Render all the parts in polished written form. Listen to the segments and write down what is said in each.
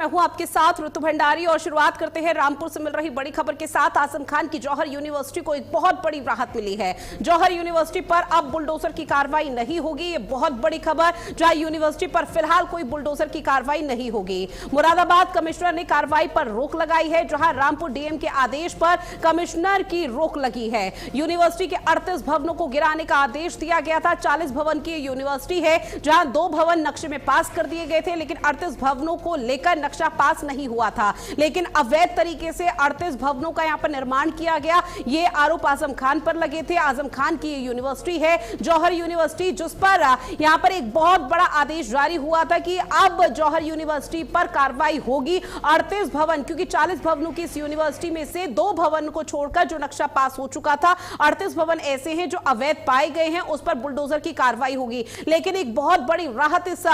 मैं हूं आपके साथ ऋतु भंडारी और शुरुआत करते हैं रामपुर से मिल रही बड़ी खबर के साथ। आजम खान की जौहर यूनिवर्सिटी को एक बहुत बड़ी राहत मिली है। जौहर यूनिवर्सिटी पर अब बुलडोजर की कार्रवाई नहीं होगी, ये बहुत बड़ी खबर। जहां यूनिवर्सिटी पर फिलहाल कोई बुलडोजर की कार्रवाई नहीं होगी। मुरादाबाद कमिश्नर ने कार्रवाई पर रोक लगाई है, जहां रामपुर डीएम के आदेश पर कमिश्नर की रोक लगी है। यूनिवर्सिटी के 38 भवनों को गिराने का आदेश दिया गया था। 40 भवन की यूनिवर्सिटी है, जहां 2 भवन नक्शे में पास कर दिए गए थे, लेकिन 38 भवनों को लेकर नक्शा पास नहीं हुआ था। लेकिन अवैध तरीके से 38 भवनों का यहां पर निर्माण किया गया, ये आरोप आजम खान पर लगे थे। आजम खान की यूनिवर्सिटी है जौहर यूनिवर्सिटी, जिस पर यहां पर एक बहुत बड़ा आदेश जारी हुआ था कि अब जौहर यूनिवर्सिटी पर कार्रवाई होगी। 38 भवन, क्योंकि 40 भवनों की इस यूनिवर्सिटी में से 2 भवन को छोड़कर जो नक्शा पास हो चुका था, 38 भवन ऐसे हैं जो अवैध पाए गए हैं, उस पर बुलडोजर की कार्रवाई होगी। लेकिन एक बहुत बड़ी राहत इस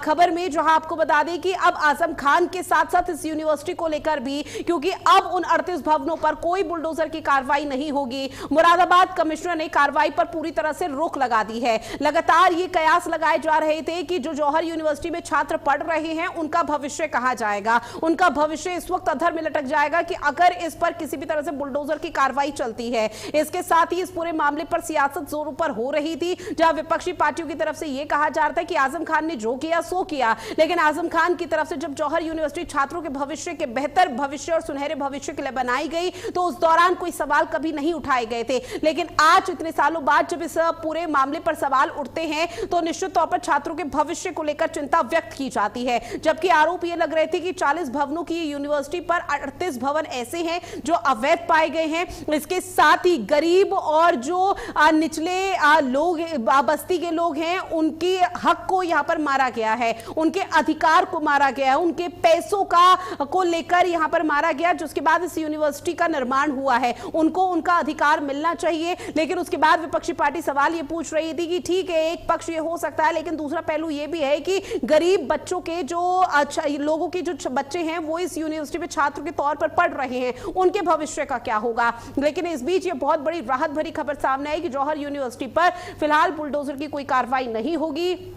खबर में, जहां आपको बता दें कि अब आजम खान के साथ साथ इस यूनिवर्सिटी को लेकर भी, क्योंकि अब उन 38 भवनों पर कोई बुलडोजर की कार्रवाई नहीं होगी। मुरादाबाद कमिश्नर ने कार्रवाई पर पूरी तरह से रोक लगा दी है। लगातार ये कयास लगाए जा रहे थे कि जो जौहर यूनिवर्सिटी में छात्र पढ़ रहे हैं, उनका भविष्य कहां जाएगा। उनका भविष्य इस वक्त अधर में लटक जाएगा कि अगर इस पर किसी भी तरह से बुलडोजर की कार्रवाई चलती है। इसके साथ ही इस पूरे मामले पर सियासत जोरों पर हो रही थी, जहां विपक्षी पार्टियों की तरफ से यह कहा जा रहा था कि आजम खान ने जो किया सो किया। लेकिन आजम खान की तरफ से जब जौहर यूनिवर्सिटी छात्रों के भविष्य के बेहतर भविष्य और सुनहरे भविष्य के लिए बनाई गई, तो उस दौरान कोई सवाल कभी नहीं उठाए गए थे। लेकिन आज इतने सालों बाद जब इस पूरे मामले पर सवाल उठते हैं, तो निश्चित तौर पर छात्रों के भविष्य को लेकर चिंता व्यक्त की जाती है। जबकि आरोप ये लग रहे थे कि 40 भवनों की यूनिवर्सिटी पर 38 भवन ऐसे हैं जो अवैध पाए गए हैं। इसके साथ ही गरीब और जो निचले लोग, बस्ती के लोग हैं, उनके हक को यहां पर मारा गया है, उनके अधिकार को मारा गया है, उनके पैसों को लेकर यहां पर मारा गया। जिसके बाद इस यूनिवर्सिटी का निर्माण हुआ है, उनको उनका अधिकार मिलना चाहिए। लेकिन उसके बाद विपक्षी पार्टी सवाल ये पूछ रही थी कि ठीक है, एक पक्ष ये हो सकता है, लेकिन दूसरा पहलू ये भी है कि गरीब बच्चों के जो लोगों के जो बच्चे हैं, वो इस यूनिवर्सिटी में छात्र के तौर पर पढ़ रहे हैं, उनके भविष्य का क्या होगा। लेकिन इस बीच ये बहुत बड़ी राहत भरी खबर सामने आई कि जौहर यूनिवर्सिटी पर फिलहाल बुलडोजर की कोई कार्रवाई नहीं होगी।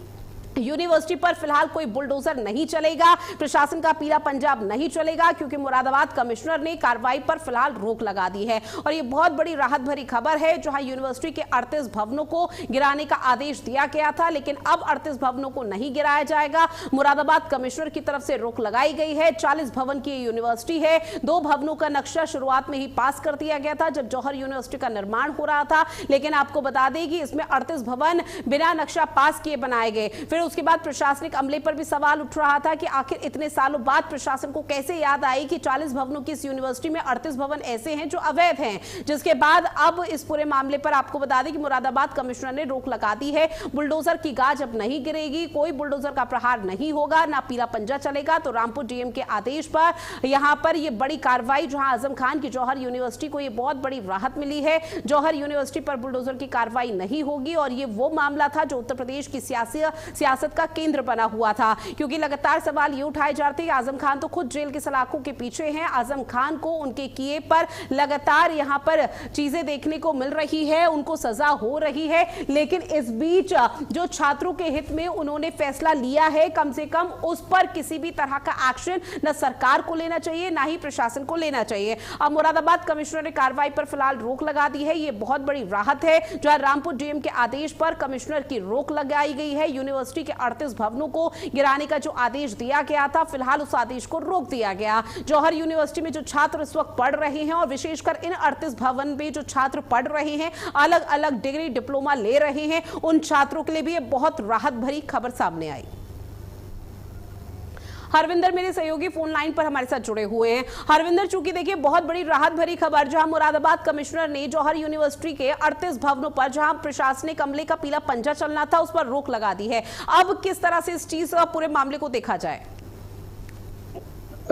यूनिवर्सिटी पर फिलहाल कोई बुलडोजर नहीं चलेगा, प्रशासन का पीला पंजाब नहीं चलेगा, क्योंकि मुरादाबाद कमिश्नर ने कार्रवाई पर फिलहाल रोक लगा दी है। और यह बहुत बड़ी राहत भरी खबर है, जहां यूनिवर्सिटी के 38 भवनों को गिराने का आदेश दिया गया था, लेकिन अब 38 भवनों को नहीं गिराया जाएगा। मुरादाबाद कमिश्नर की तरफ से रोक लगाई गई है। 40 भवन की यूनिवर्सिटी है, 2 भवनों का नक्शा शुरुआत में ही पास कर दिया गया था जब जौहर यूनिवर्सिटी का निर्माण हो रहा था। लेकिन आपको बता दें कि इसमें 38 भवन बिना नक्शा पास किए बनाए गए। फिर उसके बाद प्रशासनिक अमले पर भी सवाल उठ रहा था कि आखिर इतने सालों बाद प्रशासन को कैसे याद आई कि 40 भवनों की इस यूनिवर्सिटी में 38 भवन ऐसे हैं जो अवैध हैं। जिसके बाद अब इस पूरे मामले पर आपको बता दें कि मुरादाबाद कमिश्नर ने रोक लगा दी है। बुलडोजर की गाज अब नहीं गिरेगी, कोई बुलडोजर का प्रहार नहीं होगा, ना पीला पंजा चलेगा। तो रामपुर डीएम के आदेश पर यहां पर यह बड़ी कार्रवाई, जहां आजम खान की जौहर यूनिवर्सिटी को यह बहुत बड़ी राहत मिली है। जौहर यूनिवर्सिटी पर बुलडोजर की कार्रवाई नहीं होगी। और यह वो मामला था जो उत्तर प्रदेश की सियासत का केंद्र बना हुआ था, क्योंकि लगातार सवाल ये उठाए जा रहे थे कि आजम खान तो खुद जेल की सलाखों के पीछे हैं। आजम खान को उनके किए पर लगातार यहां पर चीजें देखने को मिल रही है, उनको सजा हो रही है। लेकिन इस बीच जो छात्रों के हित में उन्होंने फैसला लिया है, कम से कम उस पर किसी भी तरह का एक्शन न सरकार को लेना चाहिए, ना ही प्रशासन को लेना चाहिए। अब मुरादाबाद कमिश्नर ने कार्रवाई पर फिलहाल रोक लगा दी है। यह बहुत बड़ी राहत है, जहां रामपुर डीएम के आदेश पर कमिश्नर की रोक लगाई गई है। यूनिवर्सिटी के 38 भवनों को गिराने का जो आदेश दिया गया था, फिलहाल उस आदेश को रोक दिया गया। जौहर यूनिवर्सिटी में जो छात्र इस वक्त पढ़ रहे हैं, और विशेषकर इन 38 भवन में जो छात्र पढ़ रहे हैं, अलग अलग डिग्री डिप्लोमा ले रहे हैं, उन छात्रों के लिए भी ये बहुत राहत भरी खबर सामने आई। हरविंदर मेरे सहयोगी फोन लाइन पर हमारे साथ जुड़े हुए हैं। हरविंदर, चूंकि देखिए बहुत बड़ी राहत भरी खबर, जहां मुरादाबाद कमिश्नर ने जौहर यूनिवर्सिटी के 38 भवनों पर जहां प्रशासनिक अमले का पीला पंजा चलना था, उस पर रोक लगा दी है। अब किस तरह से इस चीज पूरे मामले को देखा जाए?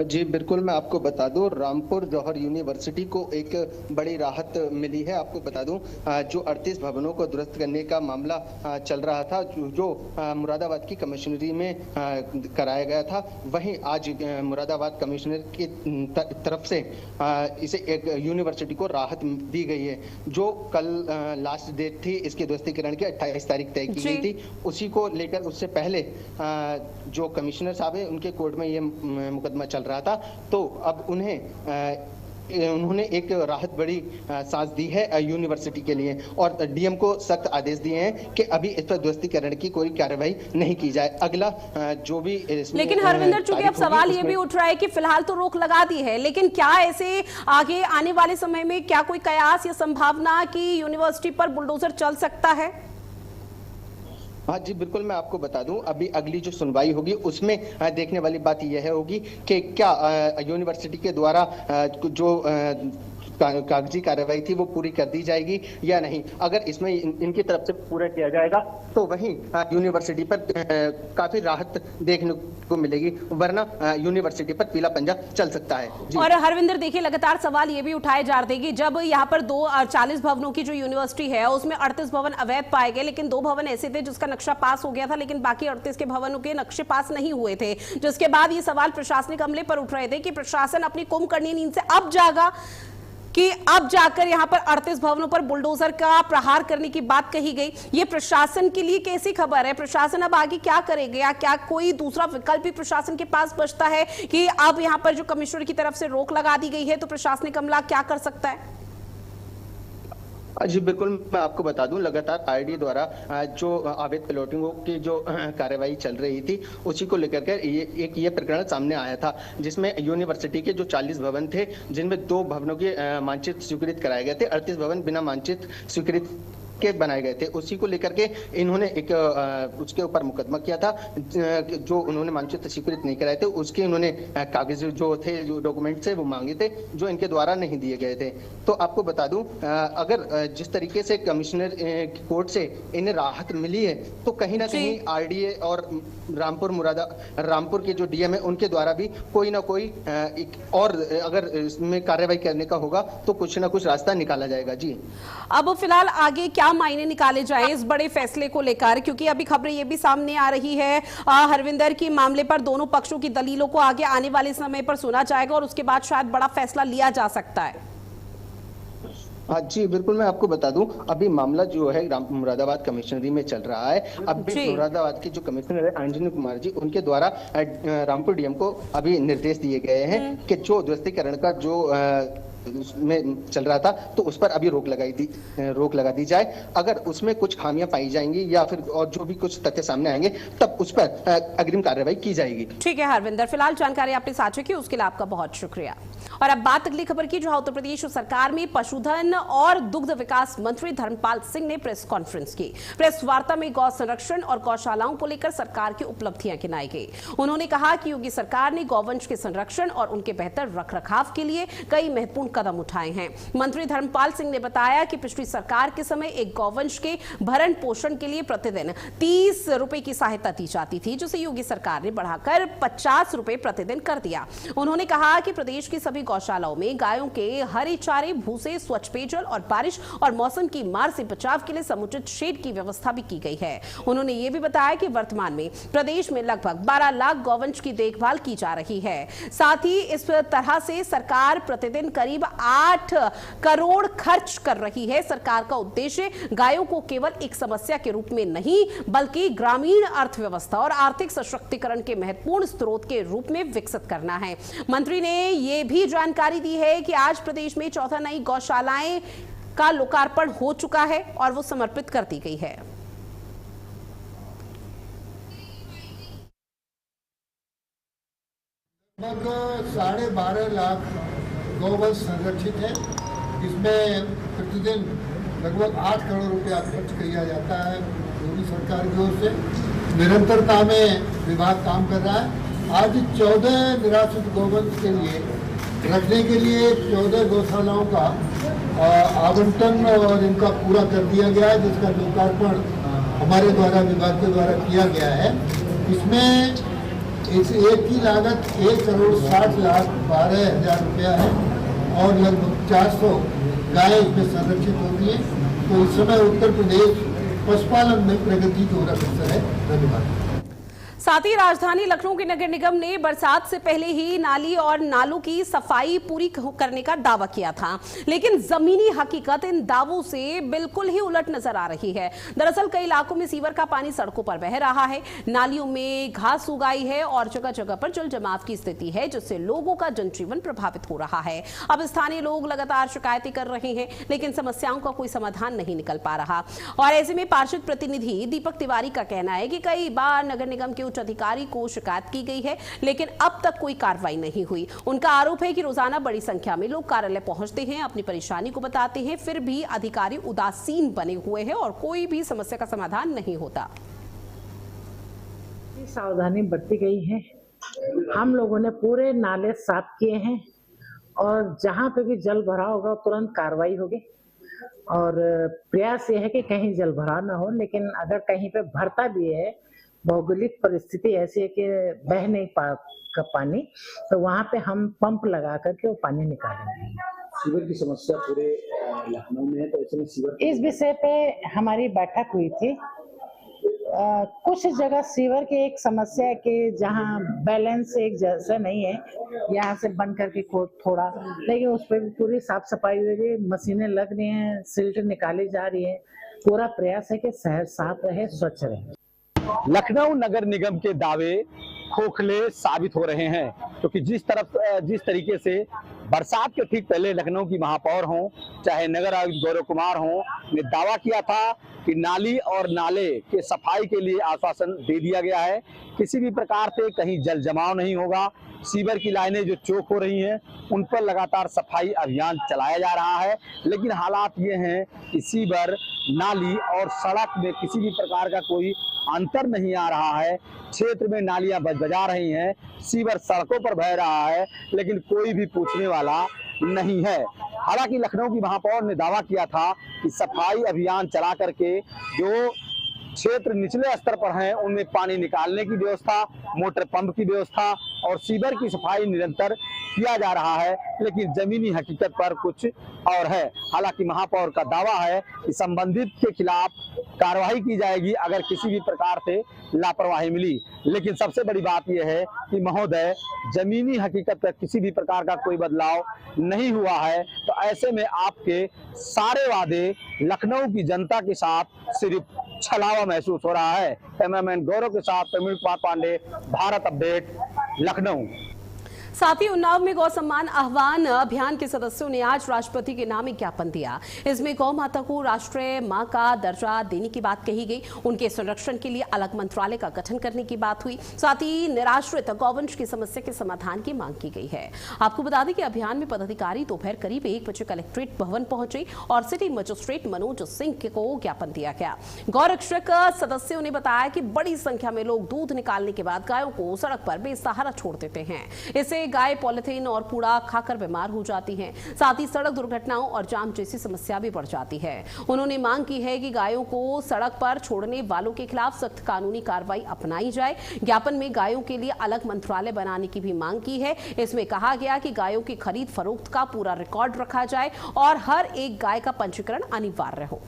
जी बिल्कुल, मैं आपको बता दूं, रामपुर जौहर यूनिवर्सिटी को एक बड़ी राहत मिली है। आपको बता दूं, जो 38 भवनों को दुरुस्त करने का मामला चल रहा था, जो मुरादाबाद की कमिश्नरी में कराया गया था, वहीं आज मुरादाबाद कमिश्नर की तरफ से इसे एक यूनिवर्सिटी को राहत दी गई है। जो कल लास्ट डेट थी इसके दुरुस्तीकरण की 28 तारीख तय की गई थी, उसी को लेकर उससे पहले जो कमिश्नर साहब है उनके कोर्ट में ये मुकदमा चल रहा था, तो अब उन्होंने एक राहत बड़ी सांस दी है यूनिवर्सिटी के लिए, और डीएम को सख्त आदेश दिए हैं कि अभी इस पर दुरुस्तीकरण की कोई कार्रवाई नहीं की जाए। अगला जो भी लेकिन हरविंदर, चूंकि अब सवाल ये भी उठ रहा है कि फिलहाल तो रोक लगा दी है, लेकिन क्या ऐसे आगे आने वाले समय में क्या कोई कयास या संभावना कि यूनिवर्सिटी पर बुलडोजर चल सकता है? हाँ जी बिल्कुल, मैं आपको बता दूं, अभी अगली जो सुनवाई होगी उसमें देखने वाली बात यह होगी कि क्या यूनिवर्सिटी के द्वारा जो कागजी कार्रवाई थी वो पूरी कर दी जाएगी या नहीं। अगर इसमें इनकी तरफ से पूरा किया जाएगा तो वहीं यूनिवर्सिटी पर काफी राहत देखने को मिलेगी, वरना यूनिवर्सिटी पर पीला पंजा चल सकता है। और हरविंदर, देखिए लगातार सवाल ये भी उठाए जा रहे हैं, जब यहाँ पर 40 भवनों की जो यूनिवर्सिटी है उसमें 38 भवन अवैध पाए गए, लेकिन 2 भवन ऐसे थे जिसका नक्शा पास हो गया था, लेकिन बाकी 38 के भवनों के नक्शे पास नहीं हुए थे, जिसके बाद ये सवाल प्रशासनिक अमले पर उठ रहे थे कि प्रशासन अपनी कुंभकर्णी नींद से अब जागा कि अब जाकर यहां पर 38 भवनों पर बुलडोजर का प्रहार करने की बात कही गई। ये प्रशासन के लिए कैसी खबर है? प्रशासन अब आगे क्या करेगा, या क्या कोई दूसरा विकल्प भी प्रशासन के पास बचता है कि अब यहां पर जो कमिश्नर की तरफ से रोक लगा दी गई है तो प्रशासनिक अमला क्या कर सकता है? जी बिल्कुल, मैं आपको बता दूं, लगातार आईडी द्वारा जो अवैध प्लॉटिंगों की जो कार्रवाई चल रही थी उसी को लेकर के ये प्रकरण सामने आया था, जिसमें यूनिवर्सिटी के जो 40 भवन थे जिनमें 2 भवनों के मानचित्र स्वीकृत कराए गए थे, 38 भवन बिना मानचित्र स्वीकृत के बनाए गए थे। उसी को लेकर के इन्होंने एक उसके ऊपर मुकदमा किया था, जो उन्होंने मानचित्र स्वीकृत नहीं कराए थे उसके उन्होंने कागज जो थे, जो डॉक्यूमेंट थे वो मांगे थे, जो इनके द्वारा नहीं दिए गए थे। तो आपको बता दूं, अगर जिस तरीके से कमिश्नर कोर्ट से इन्हें राहत मिली है तो कहीं ना कहीं आरडीए और रामपुर के जो डीएम है उनके द्वारा भी कोई ना कोई और अगर इसमें कार्रवाई करने का होगा तो कुछ ना कुछ रास्ता निकाला जाएगा। जी, अब फिलहाल आगे क्या मायने निकाले जाएं इस बड़े फैसले को लेकर, क्योंकि अभी खबरें ये भी सामने आ रही है हरविंदर की मामले पर दोनों पक्षों की दलीलों को आगे आने वाले समय पर सुना जाएगा और उसके बाद शायद बड़ा फैसला लिया जा सकता है। हाँ जी बिल्कुल, मैं आपको बता दूं, अभी मामला जो है मुरादाबाद कमिश्नरी में चल रहा है। अभी मुरादाबाद के जो कमिश्नर है अंजनी कुमार जी, उनके द्वारा रामपुर डीएम को अभी निर्देश दिए गए हैं कि जो दुरुस्तीकरण का जो में चल रहा था तो उस पर अभी रोक लगा दी जाए। अगर उसमें कुछ खामियां पाई जाएंगी या फिर और जो भी कुछ तथ्य सामने आएंगे तब उस पर अग्रिम कार्रवाई की जाएगी। ठीक है हरविंदर, फिलहाल जानकारी आपने साझा की उसके लिए आपका बहुत शुक्रिया। और अब बात अगली खबर की, जहां उत्तर प्रदेश सरकार में पशुधन और दुग्ध विकास मंत्री धर्मपाल सिंह ने प्रेस कॉन्फ्रेंस की। प्रेस वार्ता में गौ संरक्षण और गौशालाओं को लेकर सरकार की उपलब्धियां गिनाई गई। उन्होंने कहा कि योगी सरकार ने गौवंश के संरक्षण और उनके बेहतर रखरखाव के लिए कई महत्वपूर्ण कदम उठाए हैं। मंत्री धर्मपाल सिंह ने बताया कि पिछली सरकार के समय एक गौवंश के भरण पोषण के लिए प्रतिदिन 30 रुपए की सहायता दी जाती थी, जिसे योगी सरकार ने बढ़ाकर 50 रुपए प्रतिदिन कर दिया। उन्होंने कहा कि प्रदेश की सभी गौशालाओं में गायों के हरे चारे, भूसे, स्वच्छ पेयजल और बारिश और मौसम की मार से बचाव के लिए समुचित शेड की व्यवस्था भी की गई है। उन्होंने ये भी बताया कि वर्तमान में प्रदेश में लगभग 12 लाख गौवंश की देखभाल की जा रही है। साथ ही इस तरह से सरकार प्रतिदिन करीब 8 करोड़ खर्च कर रही है। सरकार का उद्देश्य गायों को केवल एक समस्या के रूप में नहीं बल्कि ग्रामीण अर्थव्यवस्था और आर्थिक सशक्तिकरण के महत्वपूर्ण स्रोत के रूप में विकसित करना है। मंत्री ने यह भी जानकारी दी है कि आज प्रदेश में 14 नई गौशालाएं का लोकार्पण हो चुका है और वो समर्पित कर दी गई है। लगभग 12.5 लाख गौवंश संरक्षित है। इसमें प्रतिदिन लगभग 8 करोड़ रुपया खर्च किया जाता है योगी सरकार की ओर से। निरंतरता में विभाग काम कर रहा है। आज 14 निराश्रित गौवंश के लिए रखने के लिए 14 गौशालाओं का आवंटन और इनका पूरा कर दिया गया है, जिसका लोकार्पण हमारे द्वारा विभाग के द्वारा किया गया है। इसमें इस एक की लागत 1,60,12,000 रुपया है और लगभग 400 गाय इसमें संरक्षित होती है। तो इस समय उत्तर प्रदेश पशुपालन में प्रगति की ओर अग्रसर है। धन्यवाद। साथ ही राजधानी लखनऊ के नगर निगम ने बरसात से पहले ही नाली और नालों की सफाई पूरी करने का दावा किया था, लेकिन जमीनी हकीकत इन दावों से बिल्कुल ही उलट नजर आ रही है। दरअसल कई इलाकों में सीवर का पानी सड़कों पर बह रहा है, नालियों में घास उग आई है और जगह जगह पर जल जमाव की स्थिति है, जिससे लोगों का जनजीवन प्रभावित हो रहा है। अब स्थानीय लोग लगातार शिकायतें कर रहे हैं, लेकिन समस्याओं का कोई समाधान नहीं निकल पा रहा। और ऐसे में पार्षद प्रतिनिधि दीपक तिवारी का कहना है कि कई बार नगर निगम के उच्च अधिकारी को शिकायत की गई है, लेकिन अब तक कोई कार्रवाई नहीं हुई। उनका आरोप है कि रोजाना बड़ी संख्या में लोग कार्यालय पहुंचते हैं, अपनी परेशानी को बताते हैं, फिर भी अधिकारी उदासीन बने हुए हैं और कोई भी समस्या का समाधान नहीं होता। सावधानी बरती गई है। हम लोगों ने पूरे नाले साफ किए हैं और जहां पे भी जल भराव होगा तुरंत कार्रवाई होगी। और प्रयास ये है कि कहीं जल भराव ना हो, लेकिन अगर कहीं पे भरता भी है, भौगोलिक परिस्थिति ऐसी है कि बह नहीं का पानी, तो वहां पे हम पंप लगा करके वो पानी निकालेंगे। सीवर की समस्या पूरे लखनऊ में है, तो ऐसे में सीवर इस विषय पे हमारी बैठक हुई थी। कुछ जगह सीवर की एक समस्या है कि जहाँ बैलेंस एक जैसा नहीं है, यहाँ से बन करके थोड़ा, लेकिन उस पर भी पूरी साफ सफाई हो रही है, मशीनें लग रही हैं, सिल्ट निकाली जा रही है। पूरा प्रयास है कि शहर साफ रहे, स्वच्छ रहे। लखनऊ नगर निगम के दावे खोखले साबित हो रहे हैं, क्योंकि जिस तरीके से बरसात के ठीक पहले लखनऊ की महापौर हों चाहे नगर आयुक्त गौरव कुमार हों, ने दावा किया था कि नाली और नाले के सफाई के लिए आश्वासन दे दिया गया है, किसी भी प्रकार से कहीं जल जमाव नहीं होगा। सीवर की लाइनें जो चौक हो रही हैं उन पर लगातार सफाई अभियान चलाया जा रहा है, लेकिन हालात ये हैं कि सीवर, नाली और सड़क में किसी भी प्रकार का कोई अंतर नहीं आ रहा है। क्षेत्र में नालियां बजा रही हैं, सीवर सड़कों पर बह रहा है, लेकिन कोई भी पूछने वाला नहीं है। हालांकि लखनऊ की महापौर ने दावा किया था कि सफाई अभियान चला करके जो क्षेत्र निचले स्तर पर हैं उनमें पानी निकालने की व्यवस्था, मोटर पंप की व्यवस्था और सीवर की सफाई निरंतर किया जा रहा है, लेकिन जमीनी हकीकत पर कुछ और है। हालांकि महापौर का दावा है कि संबंधित के खिलाफ कार्रवाई की जाएगी अगर किसी भी प्रकार से लापरवाही मिली, लेकिन सबसे बड़ी बात यह है कि महोदय, जमीनी हकीकत पर किसी भी प्रकार का कोई बदलाव नहीं हुआ है। तो ऐसे में आपके सारे वादे लखनऊ की जनता के साथ सिर्फ छलावा महसूस हो रहा है। कैमरामैन गौरव के साथ प्रवीण कुमार पांडे, भारत अपडेट, लखनऊ। साथ ही उन्नाव में गौ सम्मान आह्वान अभियान के सदस्यों ने आज राष्ट्रपति के नाम एक ज्ञापन दिया। इसमें गौ माता को राष्ट्रीय मां का दर्जा देने की बात कही गई, उनके संरक्षण के लिए अलग मंत्रालय का गठन करने की बात हुई। साथ ही निराश्रित गौवंश की समस्या के समाधान की मांग की गई है। आपको बता दें कि अभियान में पदाधिकारी दोपहर करीब 1 बजे कलेक्ट्रेट भवन पहुंचे और सिटी मजिस्ट्रेट मनोज सिंह को ज्ञापन दिया गया। गौरक्षक सदस्यों ने बताया कि बड़ी संख्या में लोग दूध निकालने के बाद गायों को सड़क पर बेसहारा छोड़ देते हैं। इससे गाय पॉलिथीन और कूड़ा खाकर बीमार हो जाती हैं। साथ ही सड़क दुर्घटनाओं और जाम जैसी समस्या भी बढ़ जाती है। उन्होंने मांग की है कि गायों को सड़क पर छोड़ने वालों के खिलाफ सख्त कानूनी कार्रवाई अपनाई जाए। ज्ञापन में गायों के लिए अलग मंत्रालय बनाने की भी मांग की है। इसमें कहा गया कि गायों की खरीद फरोख्त का पूरा रिकॉर्ड रखा जाए और हर एक गाय का पंजीकरण अनिवार्य हो।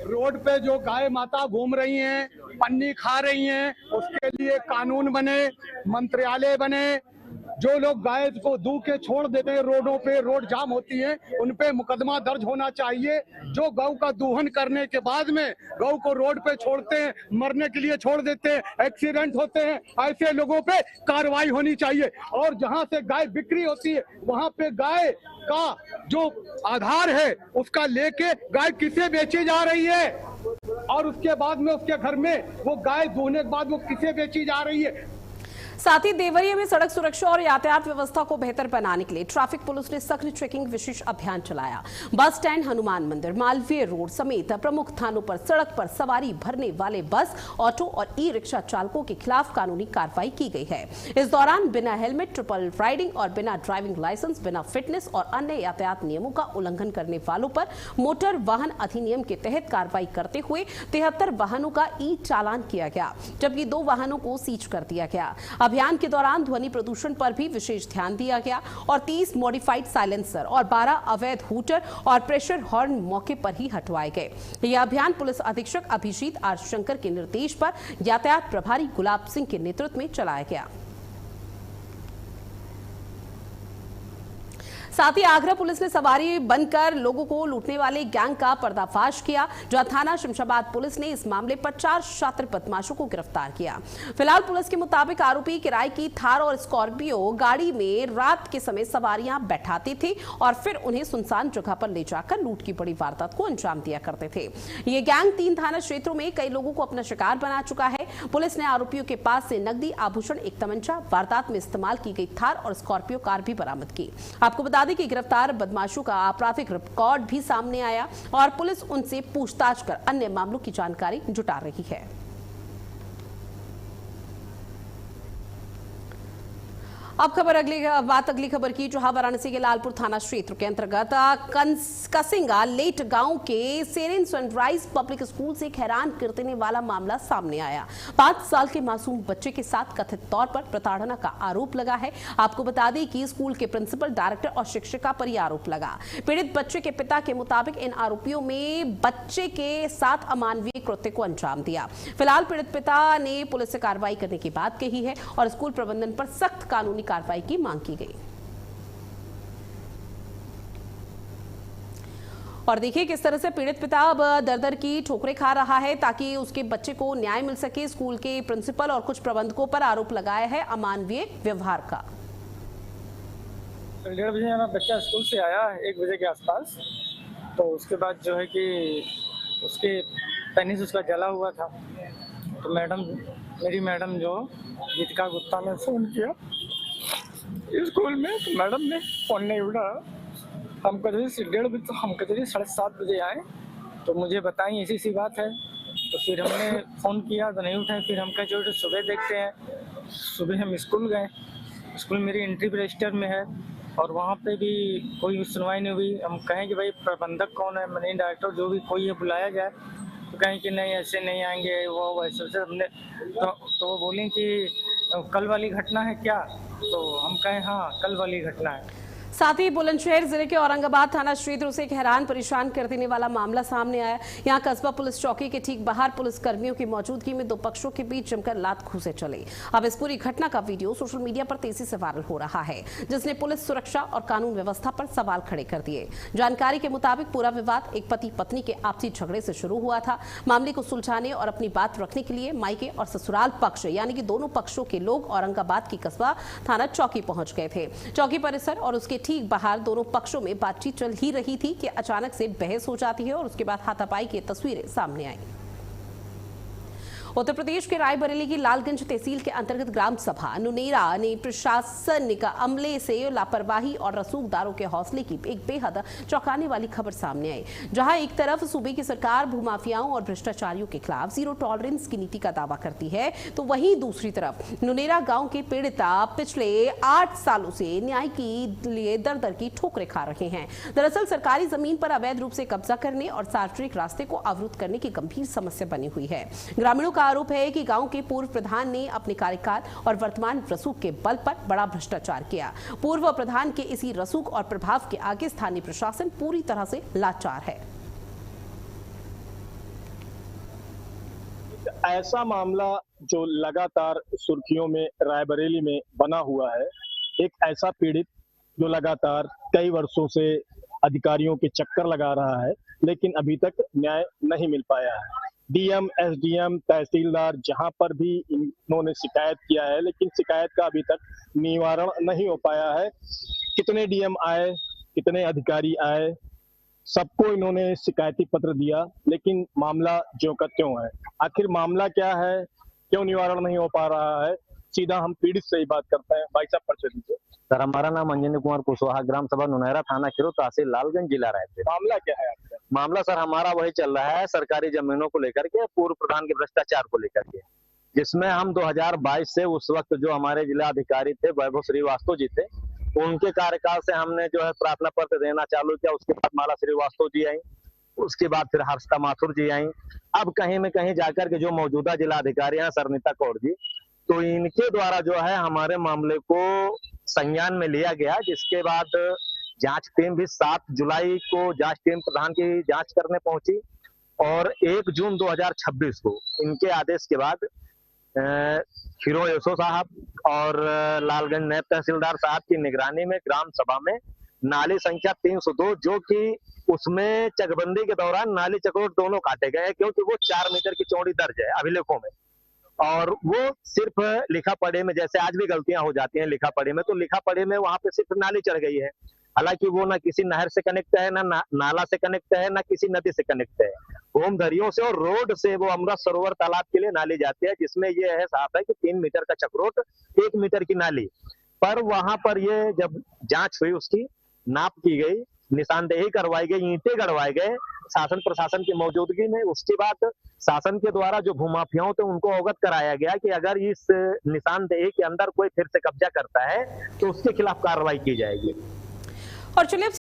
रोड पे जो गाय माता घूम रही हैं, पन्नी खा रही हैं, उसके लिए कानून बने, मंत्रालय बने। जो लोग गाय को दूह के छोड़ देते हैं रोडों पे, रोड जाम होती है, उन पे मुकदमा दर्ज होना चाहिए। जो गौ का दूहन करने के बाद में गौ को रोड पे छोड़ते हैं, मरने के लिए छोड़ देते हैं, एक्सीडेंट होते हैं, ऐसे लोगों पे कार्रवाई होनी चाहिए। और जहां से गाय बिक्री होती है वहां पे गाय का जो आधार है उसका लेके गाय किसे बेची जा रही है और उसके बाद में उसके घर में वो गाय दूहने के बाद वो किसे बेची जा रही है। साथ ही देवरिया में सड़क सुरक्षा और यातायात व्यवस्था को बेहतर बनाने के लिए ट्रैफिक पुलिस ने सघन चेकिंग विशेष अभियान चलाया। बस स्टैंड, हनुमान मंदिर, मालवीय रोड समेत प्रमुख स्थानों पर सड़क पर सवारी भरने वाले बस, ऑटो और ई रिक्शा चालकों के खिलाफ कानूनी कार्रवाई की गई है। इस दौरान बिना हेलमेट, ट्रिपल राइडिंग और बिना ड्राइविंग लाइसेंस, बिना फिटनेस और अन्य यातायात नियमों का उल्लंघन करने वालों पर मोटर वाहन अधिनियम के तहत कार्रवाई करते हुए 73 वाहनों का ई चालान किया गया, जबकि 2 वाहनों को सीज कर दिया गया। अभियान के दौरान ध्वनि प्रदूषण पर भी विशेष ध्यान दिया गया और 30 मॉडिफाइड साइलेंसर और 12 अवैध हूटर और प्रेशर हॉर्न मौके पर ही हटवाए गए। यह अभियान पुलिस अधीक्षक अभिजीत आर शंकर के निर्देश पर यातायात प्रभारी गुलाब सिंह के नेतृत्व में चलाया गया। साथ ही आगरा पुलिस ने सवारी बनकर लोगों को लूटने वाले गैंग का पर्दाफाश किया, जहां थाना शमशाबाद पुलिस ने इस मामले पर 4 शातिर बदमाशों को गिरफ्तार किया। फिलहाल पुलिस के मुताबिक आरोपी किराए की थार और स्कॉर्पियो गाड़ी में रात के समय सवारियां बैठाते थे और फिर उन्हें सुनसान जगह पर ले जाकर लूट की बड़ी वारदात को अंजाम दिया करते थे। ये गैंग 3 थाना क्षेत्रों में कई लोगों को अपना शिकार बना चुका है। पुलिस ने आरोपियों के पास से नकदी, आभूषण, एक तमंचा, वारदात में इस्तेमाल की गई थार और स्कॉर्पियो कार भी बरामद की। आपको बता दें कि गिरफ्तार बदमाशों का आपराधिक रिकॉर्ड भी सामने आया और पुलिस उनसे पूछताछ कर अन्य मामलों की जानकारी जुटा रही है। अब अगली खबर की, जहां वाराणसी के लालपुर थाना क्षेत्र के अंतर्गत कसिंगा लेट गांव के सेरेन सनराइज पब्लिक स्कूल से एक हैरान कर देने वाला मामला सामने आया। 5 साल के मासूम बच्चे के साथ कथित तौर पर प्रताड़ना का आरोप लगा है। आपको बता दें कि स्कूल के प्रिंसिपल, डायरेक्टर और शिक्षिका पर यह आरोप लगा। पीड़ित बच्चे के पिता के मुताबिक इन आरोपियों में बच्चे के साथ अमानवीय कृत्य को अंजाम दिया। फिलहाल पीड़ित पिता ने पुलिस से कार्रवाई करने की बात कही है और स्कूल प्रबंधन पर सख्त कानूनी कार्रवाई की मांग की गई। और देखिए किस तरह से पीड़ित पिता अब दर-दर की ठोकरें खा रहा है ताकि उसके बच्चे को न्याय मिल सके। स्कूल के प्रिंसिपल और कुछ प्रबंधकों पर आरोप लगाया है अमानवीय व्यवहार का। 1:30 बजे मेरा बच्चा स्कूल से आया 1 बजे के आसपास, तो उसके बाद जो है कि उसके पेनिस उसका जला हुआ था। तो मेरी मैडम जो गीतिका गुप्ता ने फ़ोन किया स्कूल में, तो मैडम ने फ़ोन नहीं उठाया। हम कहते 1:30 बजे, तो हम कहते 7:30 बजे आए, तो मुझे बताई ऐसी सी बात है। तो फिर हमने फ़ोन किया तो नहीं उठाए। फिर हम कहे जो सुबह देखते हैं। सुबह हम स्कूल गए। स्कूल मेरी एंट्री रजिस्टर में है और वहाँ पे भी कोई सुनवाई नहीं हुई। हम कहें कि भाई प्रबंधक कौन है, मैनेजिंग डायरेक्टर जो भी कोई है बुलाया जाए, तो कहें कि नहीं ऐसे नहीं आएंगे, वो वैसे से हमने तो वो बोलें कि कल वाली घटना है क्या, तो हम कहें हाँ कल वाली घटना है। साथ ही बुलंदशहर जिले के औरंगाबाद थाना क्षेत्र से एक हैरान परेशान कर देने वाला मामला सामने आया। यहां कस्बा पुलिस चौकी के ठीक बाहर पुलिस कर्मियों की मौजूदगी में 2 पक्षों के बीच जमकर लात घूंसे चले। अब इस पूरी घटना का वीडियो सोशल मीडिया पर तेजी से वायरल हो रहा है, जिसने पुलिस सुरक्षा और कानून व्यवस्था पर सवाल खड़े कर दिए। जानकारी के मुताबिक पूरा विवाद एक पति पत्नी के आपसी झगड़े से शुरू हुआ था। मामले को सुलझाने और अपनी बात रखने के लिए मायके और ससुराल पक्ष यानी कि दोनों पक्षों के लोग औरंगाबाद की कस्बा थाना चौकी पहुंच गए थे। चौकी परिसर और उसके ठीक बाहर दोनों पक्षों में बातचीत चल ही रही थी कि अचानक से बहस हो जाती है और उसके बाद हाथापाई की तस्वीरें सामने आई। उत्तर प्रदेश के रायबरेली की लालगंज तहसील के अंतर्गत ग्राम सभा नुनेरा ने प्रशासनिक अमले से लापरवाही और रसूखदारों के हौसले की एक बेहद चौंकाने वाली खबर सामने आई। जहां एक तरफ सूबे की सरकार भूमाफियाओं और भ्रष्टाचारियों के खिलाफ जीरो टॉलरेंस की नीति का दावा करती है, तो वहीं दूसरी तरफ नुनेरा गांव के पीड़िता पिछले 8 सालों से न्याय के लिए दर-दर की ठोकरें खा रहे हैं। दरअसल सरकारी जमीन पर अवैध रूप से कब्जा करने और सार्वजनिक रास्ते को अवरुद्ध करने की गंभीर समस्या बनी हुई है। ग्रामीणों का आरोप है कि गांव के पूर्व प्रधान ने अपने कार्यकाल और वर्तमान रसूख के बल पर बड़ा भ्रष्टाचार किया। पूर्व प्रधान के इसी रसूख और प्रभाव के आगे स्थानीय प्रशासन पूरी तरह से लाचार है। ऐसा मामला जो लगातार सुर्खियों में रायबरेली में बना हुआ है, एक ऐसा पीड़ित जो लगातार कई वर्षों से अधिकारियों के चक्कर लगा रहा है, लेकिन अभी तक न्याय नहीं मिल पाया है। डीएम, एसडीएम, तहसीलदार जहां पर भी इन्होंने शिकायत किया है, लेकिन शिकायत का अभी तक निवारण नहीं हो पाया है। कितने डीएम आए, कितने अधिकारी आए, सबको इन्होंने शिकायती पत्र दिया, लेकिन मामला ज्यों का त्यों है। आखिर मामला क्या है, क्यों निवारण नहीं हो पा रहा है, सीधा हम पीड़ित से ही बात करते हैं। भाई साहब परिचय दीजिए। सर, हमारा नाम अंजनी कुमार कुशवाहा, ग्राम सभा नुनहरा, थाना खीरो, तहसील लालगंज, जिला रायपुर। मामला क्या है आपका? मामला सर हमारा वही चल रहा है, सरकारी जमीनों को लेकर के, पूर्व प्रधान के भ्रष्टाचार को लेकर के, जिसमें हम 2022 से उस वक्त जो हमारे जिला अधिकारी थे वैभव श्रीवास्तव जी थे, उनके कार्यकाल से हमने जो है प्रार्थना पत्र देना चालू किया। उसके बाद माला श्रीवास्तव जी आई, उसके बाद फिर हर्षिता माथुर जी आई। अब कहीं में कहीं जाकर के जो मौजूदा जिला अधिकारी हैं सरनीता कौर जी, तो इनके द्वारा जो है हमारे मामले को संज्ञान में लिया गया, जिसके बाद जांच टीम भी 7 जुलाई को जांच टीम प्रधान की जांच करने पहुंची और 1 जून 2026 को इनके आदेश के बाद खीरो एसओ साहब और लालगंज नायब तहसीलदार साहब की निगरानी में ग्राम सभा में नाली संख्या 302, जो कि उसमें चकबंदी के दौरान नाली चक्रोट दोनों काटे गए, क्योंकि वो 4 मीटर की चौड़ी दर्ज है अभिलेखों में, और वो सिर्फ लिखा पढ़े में, जैसे आज भी गलतियां हो जाती हैं लिखा पढ़े में, तो लिखा पढ़े में वहां पे सिर्फ नाली चढ़ गई है। हालांकि वो ना किसी नहर से कनेक्ट है, ना नाला से कनेक्ट है, ना किसी नदी से कनेक्ट है। होम दरियों से और रोड से वो अमृत सरोवर तालाब के लिए नाली जाती है, जिसमें ये है साफ है कि 3 मीटर का चक्रोट, 1 मीटर की नाली। पर वहां पर ये जब जांच हुई, उसकी नाप की गई, निशानदेही करवाई गई, ईंटें गड़वाए गए शासन प्रशासन की मौजूदगी में। उसके बाद शासन के द्वारा जो भूमाफियाओं थे उनको अवगत कराया गया कि अगर इस निशानदेही के अंदर कोई फिर से कब्जा करता है तो उसके खिलाफ कार्रवाई की जाएगी। और चलिए